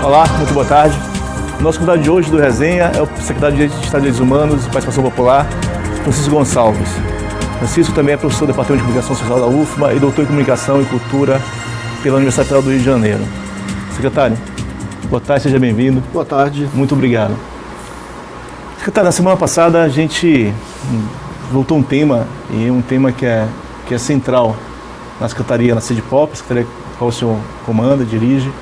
Olá, muito boa tarde. Nosso convidado de hoje do Resenha é o secretário de Estado de Direitos Humanos e Participação Popular, Francisco Gonçalves. Francisco também é professor do Departamento de Comunicação Social da UFMA e doutor em Comunicação e Cultura pela Universidade Federal do Rio de Janeiro. Secretário, boa tarde, seja bem-vindo. Boa tarde. Muito obrigado. Secretário, na semana passada a gente voltou um tema, e um tema que é central na Secretaria, na SEDPOP, a Secretaria a qual o senhor comanda, dirige,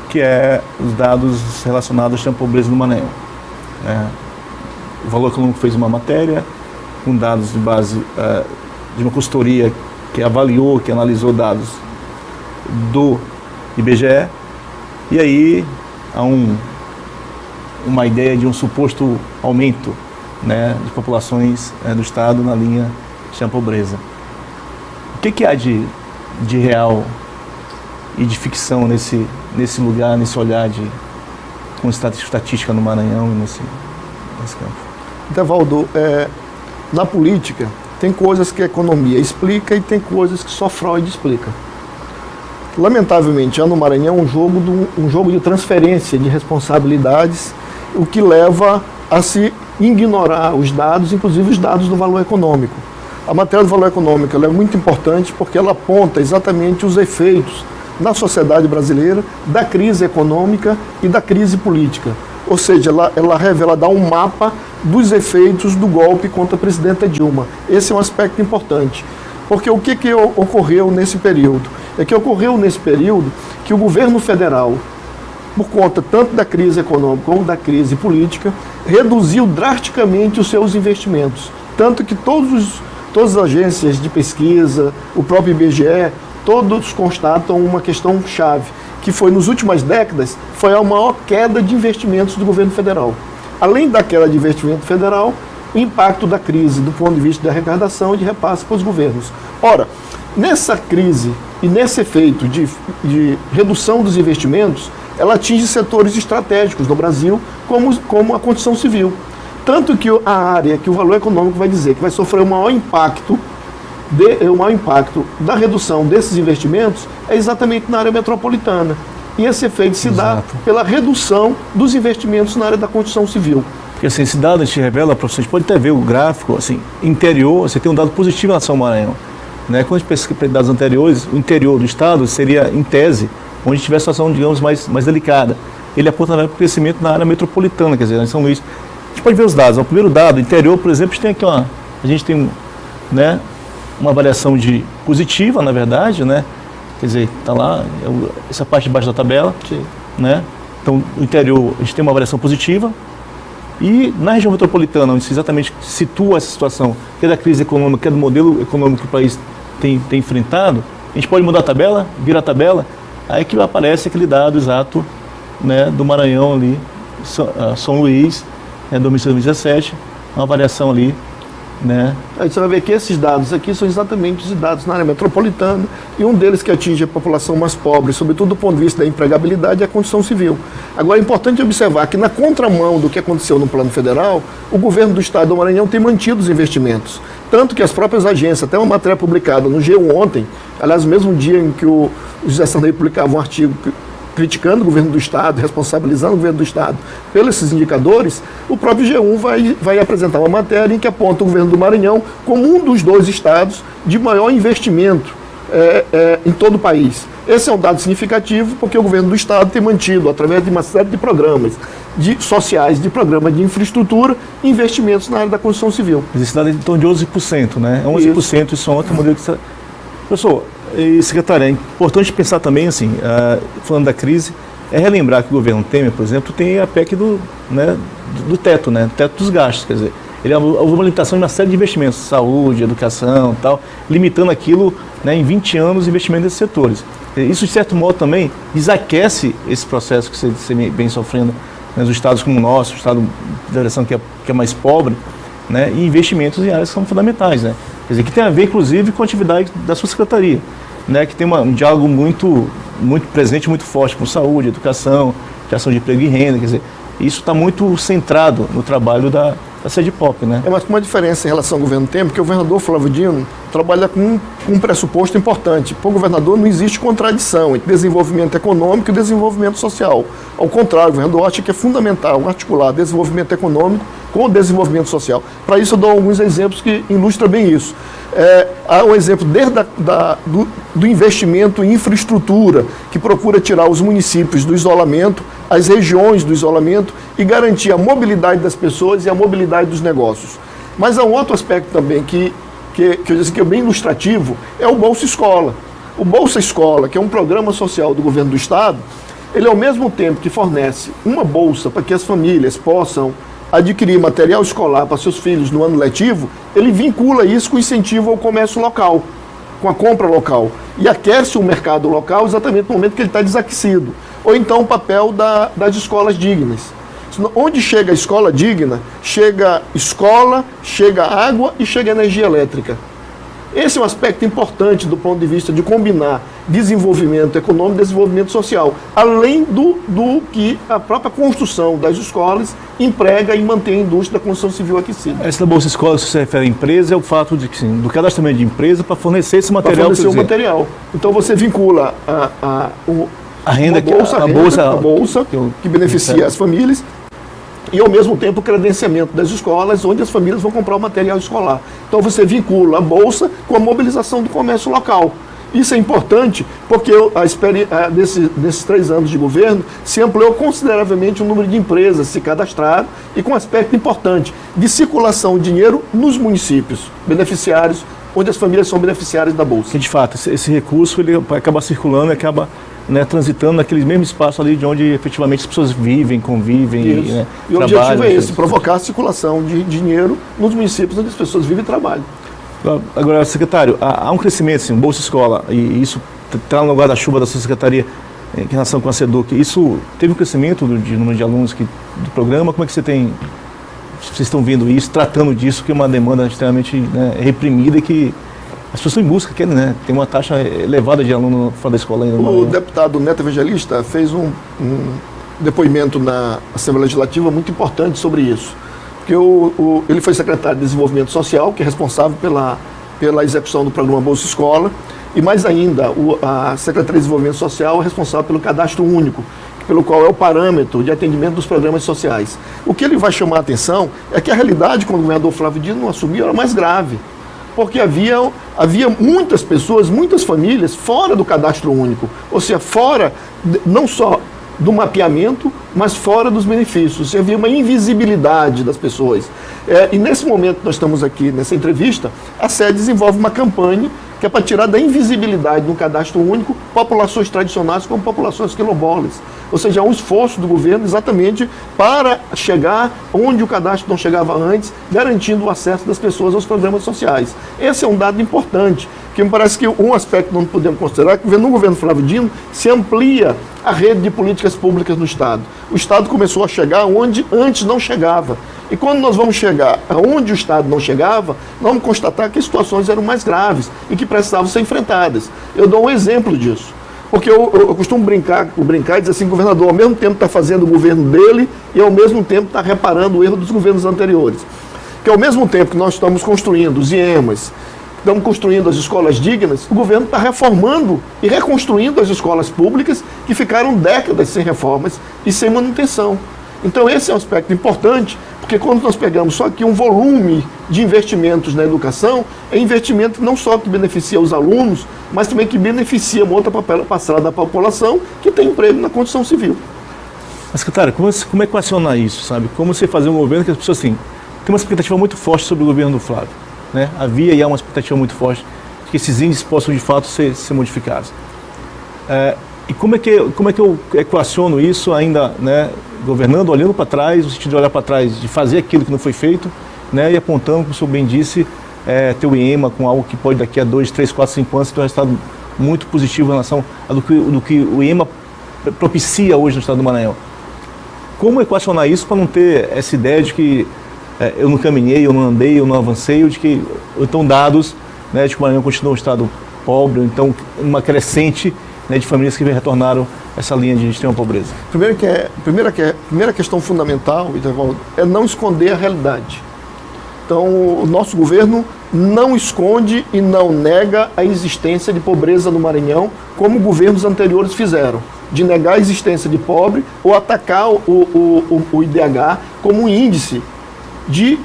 que é os dados relacionados à pobreza no Maranhão. O Valor Econômico fez uma matéria com dados de base de uma consultoria que avaliou, que analisou dados do IBGE, e aí há uma ideia de um suposto aumento, né, de populações do Estado na linha de pobreza. O que há de real e de ficção nesse lugar, nesse olhar com estatística no Maranhão e nesse campo? Evaldo, na política tem coisas que a economia explica e tem coisas que só Freud explica. Lamentavelmente, há no Maranhão um jogo de transferência de responsabilidades, o que leva a se ignorar os dados, inclusive os dados do valor econômico. A matéria do valor econômico ela é muito importante porque ela aponta exatamente os efeitos na sociedade brasileira da crise econômica e da crise política. Ou seja, ela revela, dá um mapa dos efeitos do golpe contra a presidenta Dilma. Esse é um aspecto importante. Porque o que ocorreu nesse período? É que ocorreu nesse período que o governo federal, por conta tanto da crise econômica como da crise política, reduziu drasticamente os seus investimentos. Tanto que todas as agências de pesquisa, o próprio IBGE, todos constatam uma questão chave, que foi, nas últimas décadas, foi a maior queda de investimentos do governo federal. Além da queda de investimento federal, o impacto da crise do ponto de vista de arrecadação e de repasse para os governos. Ora, nessa crise e nesse efeito de redução dos investimentos, ela atinge setores estratégicos do Brasil, como a construção civil. Tanto que a área que o valor econômico vai dizer que vai sofrer o maior impacto da redução desses investimentos é exatamente na área metropolitana. E esse efeito se dá pela redução dos investimentos na área da construção civil. Porque assim, esse dado a gente revela, professor, a gente pode até ver o gráfico, assim, interior, você tem um dado positivo em relação ao Maranhão. Né? Quando a gente pesquisa dados anteriores, o interior do estado seria, em tese, onde tiver a situação, digamos, mais delicada. Ele aponta para o crescimento na área metropolitana, quer dizer, em São Luís. A gente pode ver os dados. O primeiro dado, interior, por exemplo, a gente tem uma variação positiva, na verdade, né? Quer dizer, está lá, essa parte de baixo da tabela. Sim. Né? Então, o interior, a gente tem uma variação positiva. E na região metropolitana, onde se exatamente situa essa situação, que é da crise econômica, que é do modelo econômico que o país tem enfrentado, a gente pode mudar a tabela, virar a tabela, aí que aparece aquele dado exato, né, do Maranhão ali, São Luís, 2017, uma variação ali, né? Aí você vai ver que esses dados aqui são exatamente os dados na área metropolitana, e um deles que atinge a população mais pobre, sobretudo do ponto de vista da empregabilidade, é a construção civil. Agora é importante observar que, na contramão do que aconteceu no plano federal, o governo do estado do Maranhão tem mantido os investimentos. Tanto que as próprias agências, até uma matéria publicada no G1 ontem, aliás, no mesmo dia em que o José Sarney publicava um artigo criticando o governo do estado, responsabilizando o governo do estado pelos indicadores, o próprio G1 vai apresentar uma matéria em que aponta o governo do Maranhão como um dos 2 estados de maior investimento em todo o país. Esse é um dado significativo porque o governo do estado tem mantido, através de uma série de programas sociais, de programas de infraestrutura, investimentos na área da construção civil. Esse dado é em torno de 11%, né? 11%, isso é outro modelo que... Professor, e secretário, é importante pensar também, assim, falando da crise, relembrar que o governo Temer, por exemplo, tem a PEC do teto, né? Teto dos gastos, quer dizer, houve uma limitação de uma série de investimentos, saúde, educação e tal, limitando aquilo, né, em 20 anos de investimento nesses setores. Isso, de certo modo, também desaquece esse processo que você vem sofrendo, né, nos estados como o nosso, o estado da direção que é mais pobre, né, e investimentos em áreas que são fundamentais, né? Quer dizer, que tem a ver, inclusive, com a atividade da sua secretaria, né, que tem um diálogo muito presente, muito forte com saúde, educação, geração de emprego e renda, quer dizer, isso está muito centrado no trabalho da a sede pop, né? Mas com uma diferença em relação ao governo Temer, porque o governador Flávio Dino trabalha com um pressuposto importante. Para o governador não existe contradição entre desenvolvimento econômico e desenvolvimento social. Ao contrário, o governador acha que é fundamental articular desenvolvimento econômico com o desenvolvimento social. Para isso eu dou alguns exemplos que ilustram bem isso. Há um exemplo desde do investimento em infraestrutura, que procura tirar os municípios do isolamento, as regiões do isolamento e garantir a mobilidade das pessoas e a mobilidade dos negócios. Mas há um outro aspecto também que eu disse que é bem ilustrativo, é o Bolsa Escola. O Bolsa Escola, que é um programa social do governo do Estado, ele ao mesmo tempo que fornece uma bolsa para que as famílias possam adquirir material escolar para seus filhos no ano letivo, ele vincula isso com incentivo ao comércio local, com a compra local. E aquece o mercado local exatamente no momento que ele está desaquecido. Ou então o papel das escolas dignas. Onde chega a escola digna, chega escola, chega água e chega energia elétrica. Esse é um aspecto importante do ponto de vista de combinar desenvolvimento econômico e desenvolvimento social, além do que a própria construção das escolas emprega e mantém a indústria da construção civil aquecida. Essa da Bolsa Escola, se você refere à empresa, é o fato de que, sim, do cadastramento de empresa para fornecer esse material. Para fornecer o material. Então você vincula a renda, a bolsa que beneficia as famílias, e ao mesmo tempo o credenciamento das escolas, onde as famílias vão comprar o material escolar. Então você vincula a bolsa com a mobilização do comércio local. Isso é importante porque nesses 3 anos de governo se ampliou consideravelmente o número de empresas se cadastraram e com um aspecto importante de circulação de dinheiro nos municípios beneficiários, onde as famílias são beneficiárias da bolsa. Que de fato, esse recurso ele acaba circulando, acaba transitando naquele mesmo espaço ali de onde efetivamente as pessoas vivem, convivem e o objetivo é esse, provocar a circulação de dinheiro nos municípios onde as pessoas vivem e trabalham. Agora, secretário, há um crescimento, sim, Bolsa Escola, e isso está no guarda-chuva da sua secretaria em relação com a SEDUC. Isso teve um crescimento de número de alunos do programa? Como é que vocês estão vendo isso, tratando disso, que é uma demanda extremamente reprimida e que as pessoas em busca querem, tem uma taxa elevada de aluno fora da escola ainda. O deputado Neto Evangelista fez um depoimento na Assembleia Legislativa muito importante sobre isso. Porque ele foi secretário de Desenvolvimento Social, que é responsável pela execução do programa Bolsa Escola, e mais ainda, a Secretaria de Desenvolvimento Social é responsável pelo cadastro único, pelo qual é o parâmetro de atendimento dos programas sociais. O que ele vai chamar a atenção é que a realidade, quando o governador Flávio Dino não assumiu, era mais grave. Porque havia muitas pessoas, muitas famílias fora do cadastro único, ou seja, fora não só do mapeamento, mas fora dos benefícios. Havia uma invisibilidade das pessoas. E nesse momento que nós estamos aqui, nessa entrevista, a SED desenvolve uma campanha que é para tirar da invisibilidade no cadastro único populações tradicionais como populações quilombolas. Ou seja, há um esforço do governo exatamente para chegar onde o cadastro não chegava antes, garantindo o acesso das pessoas aos programas sociais. Esse é um dado importante, que me parece que um aspecto que não podemos considerar é que no governo Flávio Dino se amplia a rede de políticas públicas no Estado. O Estado começou a chegar onde antes não chegava. E quando nós vamos chegar aonde o Estado não chegava, nós vamos constatar que as situações eram mais graves e que precisavam ser enfrentadas. Eu dou um exemplo disso. Porque eu costumo brincar e dizer assim, o governador ao mesmo tempo está fazendo o governo dele e ao mesmo tempo está reparando o erro dos governos anteriores. Que ao mesmo tempo que nós estamos construindo os IEMAs, estamos construindo as escolas dignas, o governo está reformando e reconstruindo as escolas públicas que ficaram décadas sem reformas e sem manutenção. Então esse é um aspecto importante, porque quando nós pegamos só aqui um volume de investimentos na educação, é investimento não só que beneficia os alunos, mas também que beneficia uma outra parcela da população que tem emprego na construção civil. Mas, secretário, como é que equacionar isso, sabe? Como você fazer um governo que as pessoas, assim, tem uma expectativa muito forte sobre o governo do Flávio, Havia e há uma expectativa muito forte de que esses índices possam, de fato, ser modificados. E como é que eu equaciono isso ainda, governando, olhando para trás, no sentido de olhar para trás, de fazer aquilo que não foi feito, e apontando, como o senhor bem disse, ter o IEMA com algo que pode daqui a 2, 3, 4, 5 anos ter um resultado muito positivo em relação do que o IEMA propicia hoje no estado do Maranhão. Como equacionar isso para não ter essa ideia de que eu não caminhei, eu não andei, eu não avancei, ou de que então dados de que o Maranhão continua um estado pobre, então uma crescente de famílias que retornaram essa linha de extrema pobreza? Primeira questão fundamental, é não esconder a realidade. Então, o nosso governo não esconde e não nega a existência de pobreza no Maranhão, como governos anteriores fizeram, de negar a existência de pobre ou atacar o IDH como um índice de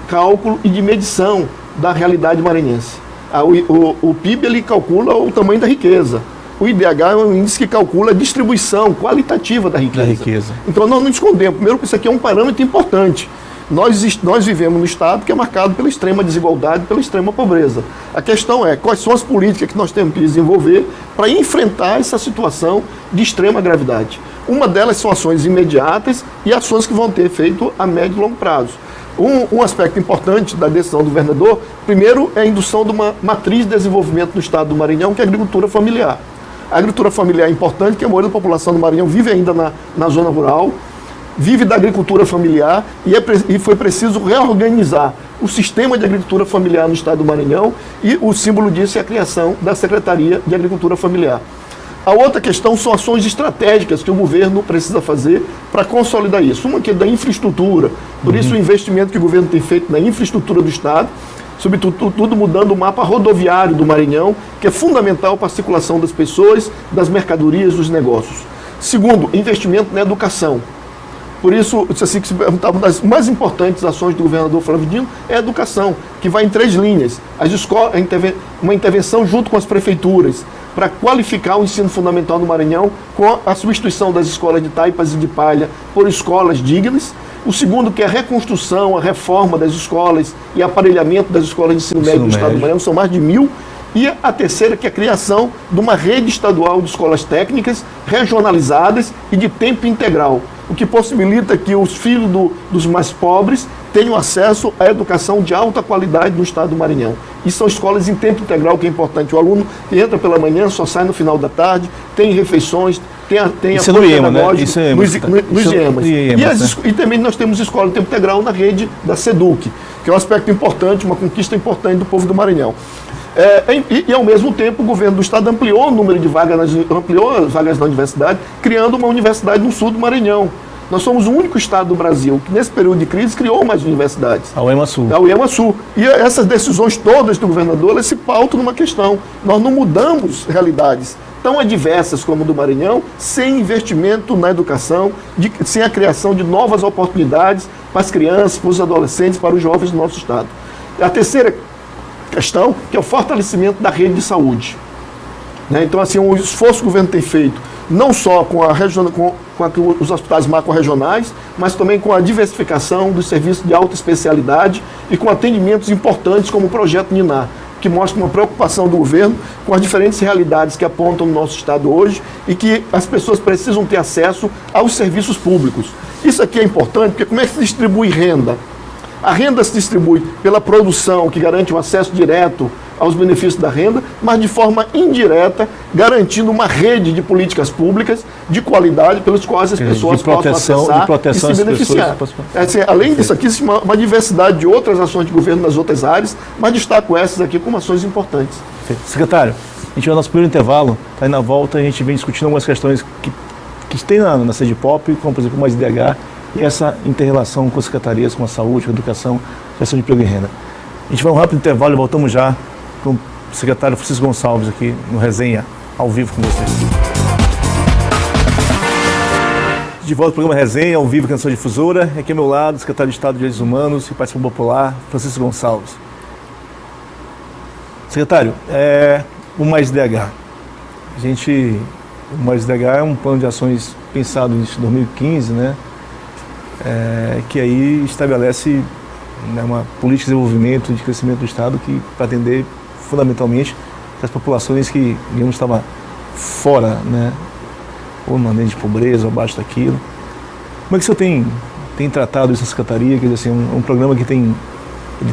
cálculo e de medição da realidade maranhense. O PIB ele calcula o tamanho da riqueza. O IDH é um índice que calcula a distribuição qualitativa da riqueza. Então nós não escondemos. Primeiro que isso aqui é um parâmetro importante. Nós vivemos no Estado que é marcado pela extrema desigualdade, pela extrema pobreza. A questão é quais são as políticas que nós temos que desenvolver para enfrentar essa situação de extrema gravidade. Uma delas são ações imediatas e ações que vão ter efeito a médio e longo prazo. Um aspecto importante da decisão do governador, primeiro, é a indução de uma matriz de desenvolvimento no Estado do Maranhão, que é a agricultura familiar. A agricultura familiar é importante, porque a maioria da população do Maranhão vive ainda na zona rural, vive da agricultura familiar e foi preciso reorganizar o sistema de agricultura familiar no Estado do Maranhão e o símbolo disso é a criação da Secretaria de Agricultura Familiar. A outra questão são ações estratégicas que o governo precisa fazer para consolidar isso. Uma que é da infraestrutura, por isso o investimento que o governo tem feito na infraestrutura do Estado, sobretudo mudando o mapa rodoviário do Maranhão, que é fundamental para a circulação das pessoas, das mercadorias, dos negócios. Segundo, investimento na educação. Por isso, assim, que se perguntava, uma das mais importantes ações do governador Flávio Dino é a educação, que vai em 3 linhas. As escolas, uma intervenção junto com as prefeituras, para qualificar o ensino fundamental no Maranhão, com a substituição das escolas de taipas e de palha por escolas dignas. O segundo, que é a reconstrução, a reforma das escolas e aparelhamento das escolas de ensino médio do Estado do Maranhão, são mais de 1.000. E a terceira, que é a criação de uma rede estadual de escolas técnicas regionalizadas e de tempo integral, o que possibilita que os filhos dos mais pobres tenham acesso à educação de alta qualidade no Estado do Maranhão. E são escolas em tempo integral, que é importante. O aluno entra pela manhã, só sai no final da tarde, tem refeições, tem isso apoio é no IEMA, pedagógico, né? nos IEMAs. E também nós temos escola em tempo integral na rede da SEDUC, que é um aspecto importante, uma conquista importante do povo do Maranhão. E ao mesmo tempo o governo do Estado ampliou o número de vagas, ampliou as vagas na universidade, criando uma universidade no sul do Maranhão. Nós somos o único estado do Brasil que nesse período de crise criou mais universidades. A UEMA Sul. A UEMA Sul. E essas decisões todas do governador, elas se pautam numa questão. Nós não mudamos realidades tão adversas como a do Maranhão sem investimento na educação, sem a criação de novas oportunidades para as crianças, para os adolescentes, para os jovens do nosso estado. A terceira questão, que é o fortalecimento da rede de saúde. Então, assim, o esforço que o governo tem feito, não só com os hospitais macro-regionais, mas também com a diversificação dos serviços de alta especialidade e com atendimentos importantes como o projeto Ninar, que mostra uma preocupação do governo com as diferentes realidades que apontam no nosso estado hoje e que as pessoas precisam ter acesso aos serviços públicos. Isso aqui é importante, porque como é que se distribui renda? A renda se distribui pela produção, que garante o acesso direto aos benefícios da renda, mas de forma indireta, garantindo uma rede de políticas públicas de qualidade pelas quais as pessoas possam acessar e se beneficiar. Além disso, aqui existe uma diversidade de outras ações de governo nas outras áreas, mas destaco essas aqui como ações importantes. Secretário, a gente vai ao nosso primeiro intervalo, aí na volta a gente vem discutindo algumas questões que tem na SEDPOP, como por exemplo mais IDH, e essa inter-relação com as secretarias, com a saúde, com a educação, gestão de emprego e renda. A gente vai a um rápido intervalo e voltamos já com o secretário Francisco Gonçalves aqui no Resenha, ao vivo com vocês. De volta ao programa Resenha, ao vivo, Canção Difusora. Aqui ao meu lado, o secretário de Estado de Direitos Humanos e Participação Popular, Francisco Gonçalves. Secretário, o Mais DH. O Mais DH é um plano de ações pensado em 2015, né? Que aí estabelece uma política de desenvolvimento, de crescimento do Estado que para atender fundamentalmente as populações que, digamos, estavam fora, né, ou numa linha de pobreza, ou abaixo daquilo. Como é que o senhor tem tratado isso na Secretaria? Quer dizer, assim, um programa que tem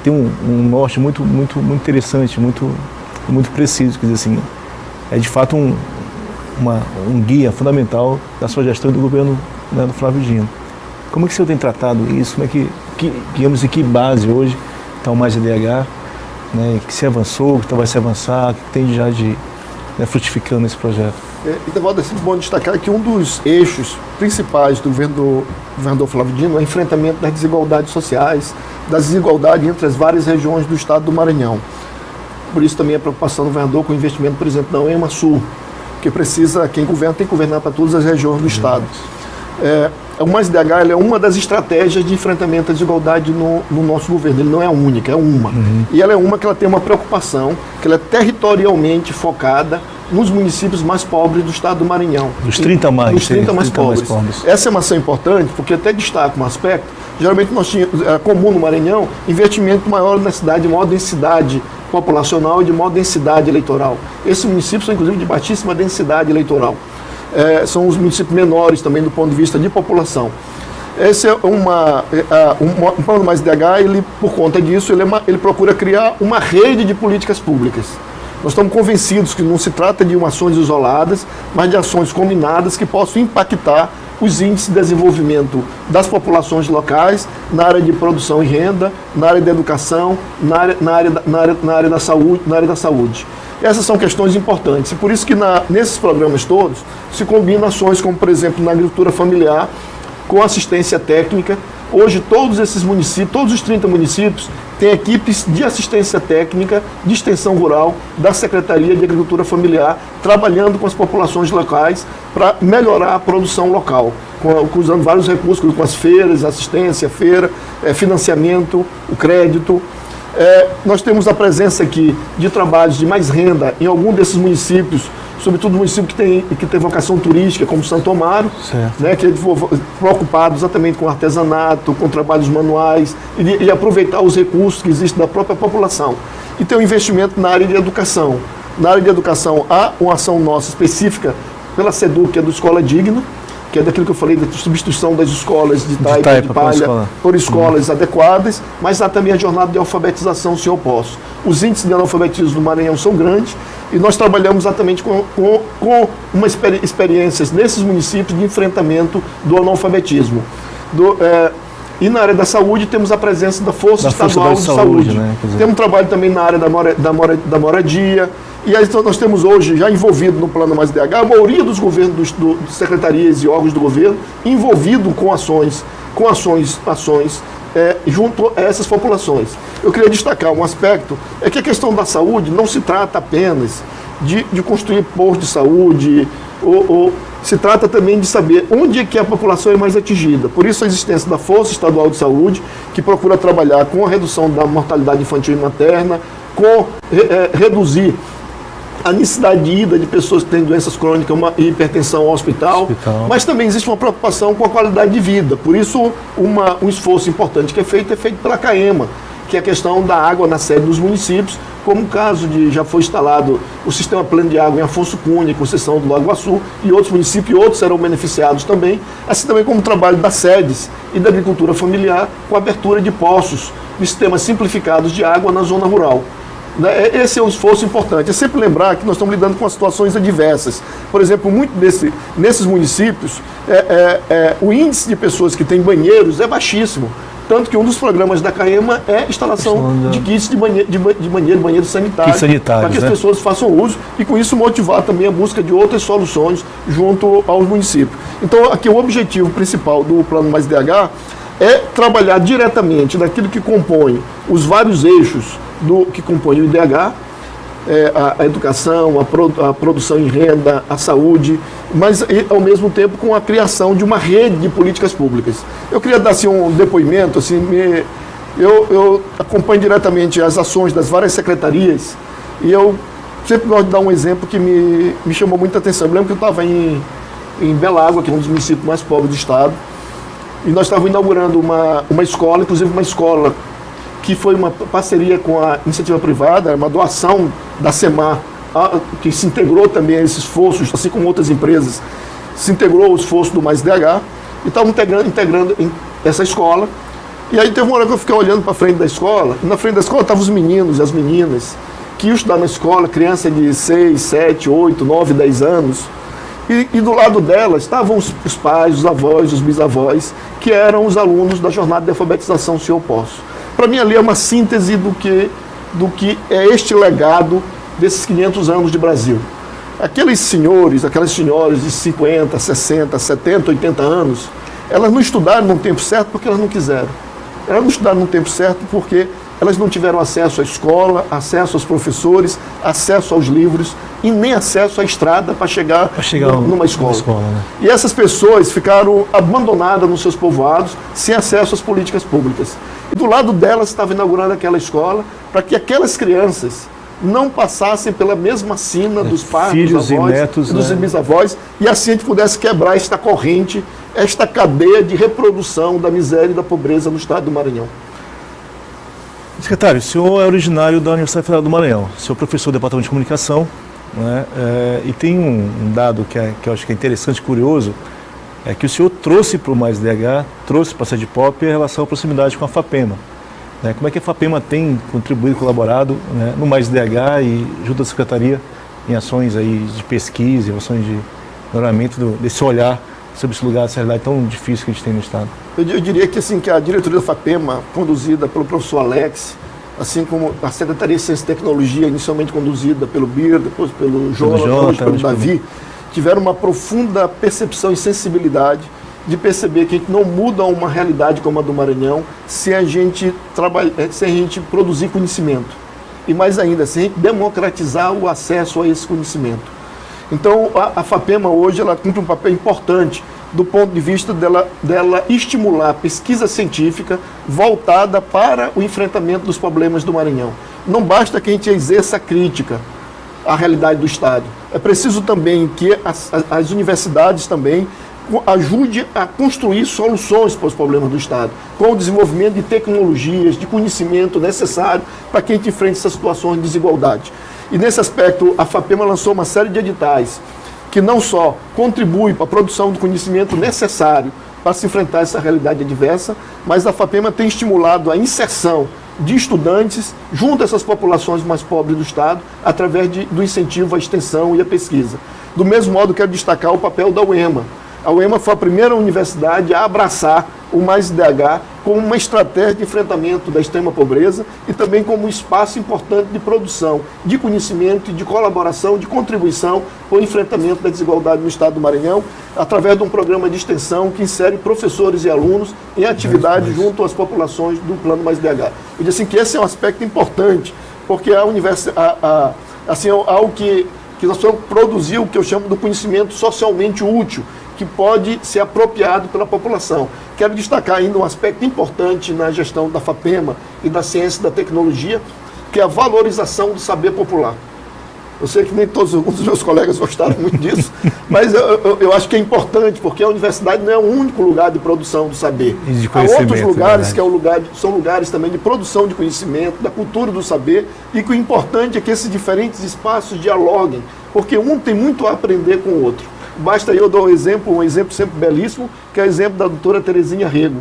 um norte muito interessante, muito preciso, quer dizer, assim, é de fato um guia fundamental da sua gestão do governo, né, do Flávio Dino. Como é que o senhor tem tratado isso? Como é digamos, em que base hoje está o Mais IDH, né, que se avançou, que vai se avançar, que tem já frutificando esse projeto? Então, é sempre bom destacar que um dos eixos principais do governador Flávio Dino é o enfrentamento das desigualdades sociais, das desigualdades entre as várias regiões do estado do Maranhão. Por isso também a preocupação do governador com o investimento, por exemplo, na UEMA Sul, que precisa, quem governa tem que governar para todas as regiões do estado. O Mais DH é uma das estratégias de enfrentamento à desigualdade no nosso governo. Ele não é a única, é uma. E ela é uma que ela tem uma preocupação, que ela é territorialmente focada nos municípios mais pobres do estado do Maranhão. Dos 30 mais. Dos 30 mais pobres. Essa é uma ação importante, porque até destaca um aspecto. Geralmente nós tínhamos, é comum no Maranhão, investimento maior na cidade, de maior densidade populacional e de maior densidade eleitoral. Esses municípios são, inclusive, de baixíssima densidade eleitoral. São os municípios menores também do ponto de vista de população. Esse é um plano Mais DH, ele, por conta disso, ele procura criar uma rede de políticas públicas. Nós estamos convencidos que não se trata de ações isoladas, mas de ações combinadas que possam impactar os índices de desenvolvimento das populações locais na área de produção e renda, na área da educação, na área da saúde. Essas são questões importantes e por isso que nesses programas todos se combinam ações como, por exemplo, na agricultura familiar, com assistência técnica. Hoje todos esses municípios, todos os 30 municípios, têm equipes de assistência técnica, de extensão rural, da Secretaria de Agricultura Familiar, trabalhando com as populações locais para melhorar a produção local, usando vários recursos, com as feiras, assistência, financiamento, o crédito. Nós temos a presença aqui de trabalhos de mais renda em algum desses municípios, sobretudo municípios que tem vocação turística, como Santo Amaro, né, que é preocupado exatamente com artesanato, com trabalhos manuais e aproveitar os recursos que existem da própria população. E tem um investimento na área de educação. Na área de educação há uma ação nossa específica pela SEDUC, que é do Escola Digna, que é daquilo que eu falei, da substituição das escolas de taipa, de palha, por escolas adequadas, mas há também a jornada de alfabetização Se Eu Posso. Os índices de analfabetismo do Maranhão são grandes e nós trabalhamos exatamente com experiências nesses municípios de enfrentamento do analfabetismo. E na área da saúde temos a presença da Força Estadual de Saúde. Né? Temos um trabalho também na área da moradia. E aí nós temos hoje, já envolvido no Plano Mais DH, a maioria dos governos, das secretarias e órgãos do governo, envolvido com ações junto a essas populações. Eu queria destacar um aspecto, é que a questão da saúde não se trata apenas de construir postos de saúde, ou se trata também de saber onde é que a população é mais atingida. Por isso a existência da Força Estadual de Saúde, que procura trabalhar com a redução da mortalidade infantil e materna, com reduzir a necessidade de ida de pessoas que têm doenças crônicas e hipertensão ao hospital, mas também existe uma preocupação com a qualidade de vida. Por isso, um esforço importante que é feito pela CAEMA, que é a questão da água na sede dos municípios, como o caso de já foi instalado o sistema plano de água em Afonso Cunha, concessão do Lago Açu, e outros municípios, e outros serão beneficiados também, assim também como o trabalho das sedes e da agricultura familiar, com a abertura de poços de sistemas simplificados de água na zona rural. Esse é um esforço importante. É sempre lembrar que nós estamos lidando com situações adversas. Por exemplo, nesses municípios, o índice de pessoas que têm banheiros é baixíssimo. Tanto que um dos programas da CAEMA é a instalação de kits de banheiro sanitário, para que as pessoas façam uso e com isso motivar também a busca de outras soluções junto aos municípios. Então, aqui o objetivo principal do Plano Mais DH é trabalhar diretamente naquilo que compõe os vários eixos que compõem o IDH, a educação, a produção em renda, a saúde, mas ao mesmo tempo com a criação de uma rede de políticas públicas. Eu queria dar assim, um depoimento, assim, eu acompanho diretamente as ações das várias secretarias e eu sempre gosto de dar um exemplo que me chamou muita atenção. Eu lembro que eu estava em Belágua, que é um dos municípios mais pobres do estado, e nós estávamos inaugurando uma escola, inclusive uma escola que foi uma parceria com a iniciativa privada, uma doação da SEMAR, que se integrou também a esses esforços, assim como outras empresas, se integrou ao esforço do Mais DH, e estavam integrando essa escola. E aí teve uma hora que eu fiquei olhando para frente da escola, e na frente da escola estavam os meninos e as meninas, que iam estudar na escola, criança de 6, 7, 8, 9, 10 anos, e do lado delas estavam os pais, os avós, os bisavós, que eram os alunos da jornada de alfabetização Se Eu Posso. Para mim ali é uma síntese do que é este legado desses 500 anos de Brasil. Aqueles senhores, aquelas senhoras de 50, 60, 70, 80 anos, elas não estudaram no tempo certo porque elas não quiseram. Elas não estudaram no tempo certo porque elas não tiveram acesso à escola, acesso aos professores, acesso aos livros e nem acesso à estrada para chegar numa escola. Né? E essas pessoas ficaram abandonadas nos seus povoados, sem acesso às políticas públicas. E do lado delas estava inaugurando aquela escola para que aquelas crianças não passassem pela mesma sina dos pais, filhos dos avós, e netos, dos bisavós, e assim a gente pudesse quebrar esta corrente, esta cadeia de reprodução da miséria e da pobreza no estado do Maranhão. Secretário, o senhor é originário da Universidade Federal do Maranhão, o senhor é professor do Departamento de Comunicação, né? E tem um dado que eu acho que é interessante e curioso, é que o senhor trouxe para o Mais DH, trouxe para a SEDPOP a relação à proximidade com a FAPEMA. Né? Como é que a FAPEMA tem contribuído, colaborado, né, no Mais DH e junto à Secretaria em ações aí de pesquisa, em ações de melhoramento desse olhar sobre esse lugar, essa realidade tão difícil que a gente tem no Estado? Eu diria que, assim, que a diretoria da FAPEMA, conduzida pelo professor Alex, assim como a Secretaria de Ciência e Tecnologia, inicialmente conduzida pelo Bir, depois pelo Jonathan, pelo Davi, tiveram uma profunda percepção e sensibilidade de perceber que a gente não muda uma realidade como a do Maranhão se a gente produzir conhecimento. E mais ainda, se a gente democratizar o acesso a esse conhecimento. Então, a FAPEMA hoje ela cumpre um papel importante do ponto de vista dela estimular a pesquisa científica voltada para o enfrentamento dos problemas do Maranhão. Não basta que a gente exerça crítica à realidade do Estado. É preciso também que as universidades também ajudem a construir soluções para os problemas do Estado, com o desenvolvimento de tecnologias, de conhecimento necessário para que a gente enfrente essas situações de desigualdade. E nesse aspecto, a FAPEMA lançou uma série de editais que não só contribui para a produção do conhecimento necessário para se enfrentar essa realidade adversa, mas a FAPEMA tem estimulado a inserção de estudantes junto a essas populações mais pobres do Estado, através do incentivo à extensão e à pesquisa. Do mesmo modo, quero destacar o papel da UEMA. A UEMA foi a primeira universidade a abraçar o Mais DH como uma estratégia de enfrentamento da extrema pobreza e também como um espaço importante de produção, de conhecimento, de colaboração, de contribuição para o enfrentamento da desigualdade no estado do Maranhão, através de um programa de extensão que insere professores e alunos em atividades junto às populações do Plano Mais DH. Eu disse assim que esse é um aspecto importante, porque a universidade, assim, algo que nós vamos produzir o que eu chamo do conhecimento socialmente útil, que pode ser apropriado pela população. Quero destacar ainda um aspecto importante na gestão da FAPEMA e da ciência e da tecnologia, que é a valorização do saber popular. Eu sei que nem todos os meus colegas gostaram muito disso, mas eu acho que é importante, porque a universidade não é o único lugar de produção do saber. Há outros lugares que são lugares também de produção de conhecimento, da cultura do saber, e que o importante é que esses diferentes espaços dialoguem, porque um tem muito a aprender com o outro. Basta eu dar um exemplo sempre belíssimo, que é o exemplo da doutora Terezinha Rego.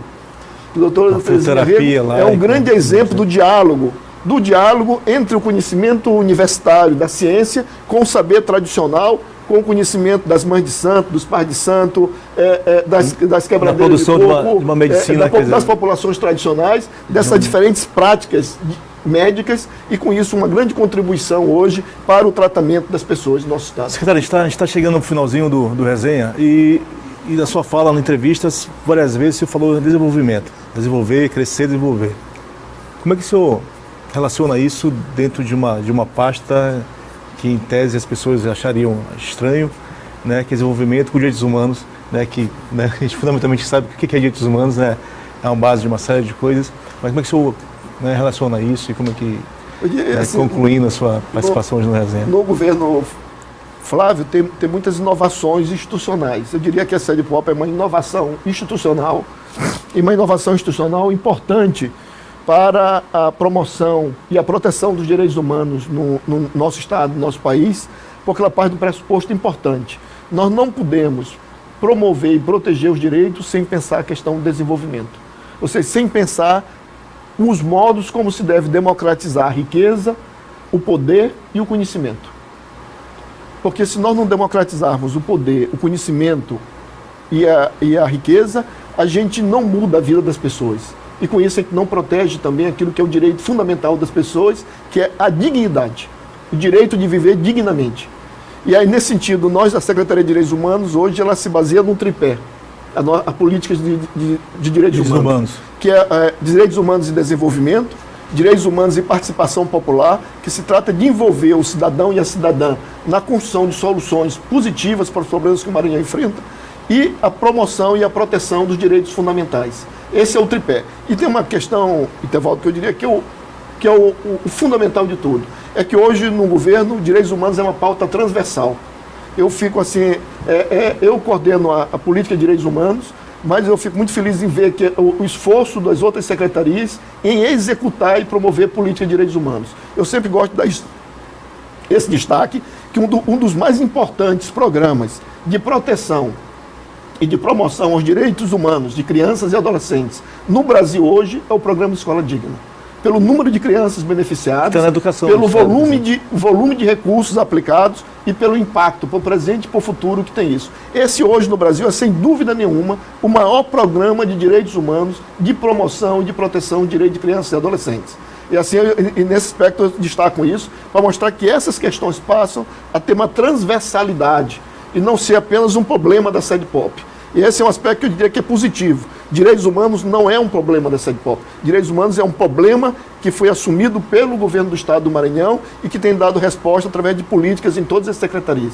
A doutora Terezinha Rego é um grande exemplo do diálogo entre o conhecimento universitário da ciência com o saber tradicional, com o conhecimento das mães de santo, dos pais de santo, das quebradeiras de coco, de uma medicina, das populações tradicionais, dessas diferentes práticas médicas, e com isso uma grande contribuição hoje para o tratamento das pessoas do nosso estado. Secretário, a gente está chegando no finalzinho do resenha e na sua fala, na entrevista, várias vezes você falou de desenvolvimento, desenvolver, crescer, desenvolver. Como é que o senhor relaciona isso dentro de uma pasta que, em tese, as pessoas achariam estranho, né, que é desenvolvimento com direitos humanos, né, que, né, a gente fundamentalmente sabe o que é direitos humanos, né, é uma base de uma série de coisas, mas como é que o senhor, né, relaciona isso e como é que, assim, concluindo a sua participação hoje no resenha? No governo Flávio tem muitas inovações institucionais. Eu diria que a SEDPOP é uma inovação institucional, e uma inovação institucional importante para a promoção e a proteção dos direitos humanos no nosso estado, no nosso país, porque ela parte do pressuposto importante. Nós não podemos promover e proteger os direitos sem pensar a questão do desenvolvimento. Ou seja, sem pensar os modos como se deve democratizar a riqueza, o poder e o conhecimento. Porque se nós não democratizarmos o poder, o conhecimento e a riqueza, a gente não muda a vida das pessoas. E com isso a gente não protege também aquilo que é o direito fundamental das pessoas, que é a dignidade, o direito de viver dignamente. E aí, nesse sentido, nós, da Secretaria de Direitos Humanos, hoje ela se baseia num tripé, a política de direitos humanos, que é direitos humanos e desenvolvimento, direitos humanos e participação popular, que se trata de envolver o cidadão e a cidadã na construção de soluções positivas para os problemas que o Maranhão enfrenta, e a promoção e a proteção dos direitos fundamentais. Esse é o tripé. E tem uma questão, Etevaldo, que eu diria que é o fundamental de tudo. É que hoje, no governo, direitos humanos é uma pauta transversal. Eu fico assim, eu coordeno a política de direitos humanos, mas eu fico muito feliz em ver que o esforço das outras secretarias em executar e promover política de direitos humanos. Eu sempre gosto de dar esse destaque, que um dos mais importantes programas de proteção e de promoção aos direitos humanos de crianças e adolescentes no Brasil hoje é o programa Escola Digna. Pelo número de crianças beneficiadas, na educação, pelo volume de recursos aplicados e pelo impacto para o presente e para o futuro que tem isso. Esse hoje no Brasil é, sem dúvida nenhuma, o maior programa de direitos humanos, de promoção e de proteção de direitos de crianças e adolescentes. E assim, nesse aspecto eu destaco isso, para mostrar que essas questões passam a ter uma transversalidade e não ser apenas um problema da SEDPOP. E esse é um aspecto que eu diria que é positivo. Direitos humanos não é um problema da SEDPOP. Direitos humanos é um problema que foi assumido pelo governo do Estado do Maranhão e que tem dado resposta através de políticas em todas as secretarias.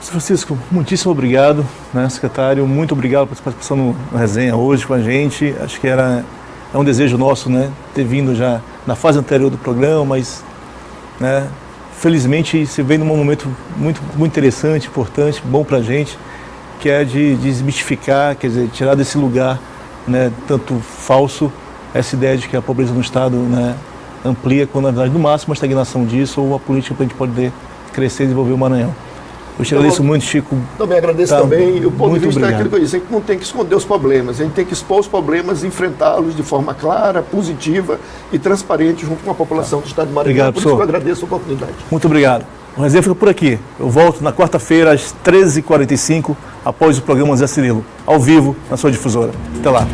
Francisco, muitíssimo obrigado, né, secretário, muito obrigado por sua participação na resenha hoje com a gente. Acho que é um desejo nosso, né, ter vindo já na fase anterior do programa, mas, né, felizmente se vem num momento muito interessante, importante, bom para a gente, que é de desmistificar, quer dizer, tirar desse lugar, né, tanto falso, essa ideia de que a pobreza no Estado, né, amplia, quando na verdade no máximo uma estagnação disso ou uma política para a gente poder crescer e desenvolver o Maranhão. Eu te agradeço muito, Chico. Também agradeço também. E o ponto de vista obrigado. é aquilo que eu disse, a gente não tem que esconder os problemas, a gente tem que expor os problemas, enfrentá-los de forma clara, positiva e transparente junto com a população do Estado do Maranhão. Obrigado, por isso que eu agradeço a oportunidade. Muito obrigado. O resenha fica por aqui. Eu volto na quarta-feira às 13h45, após o programa Zé Cirilo, ao vivo, na sua difusora. Até lá.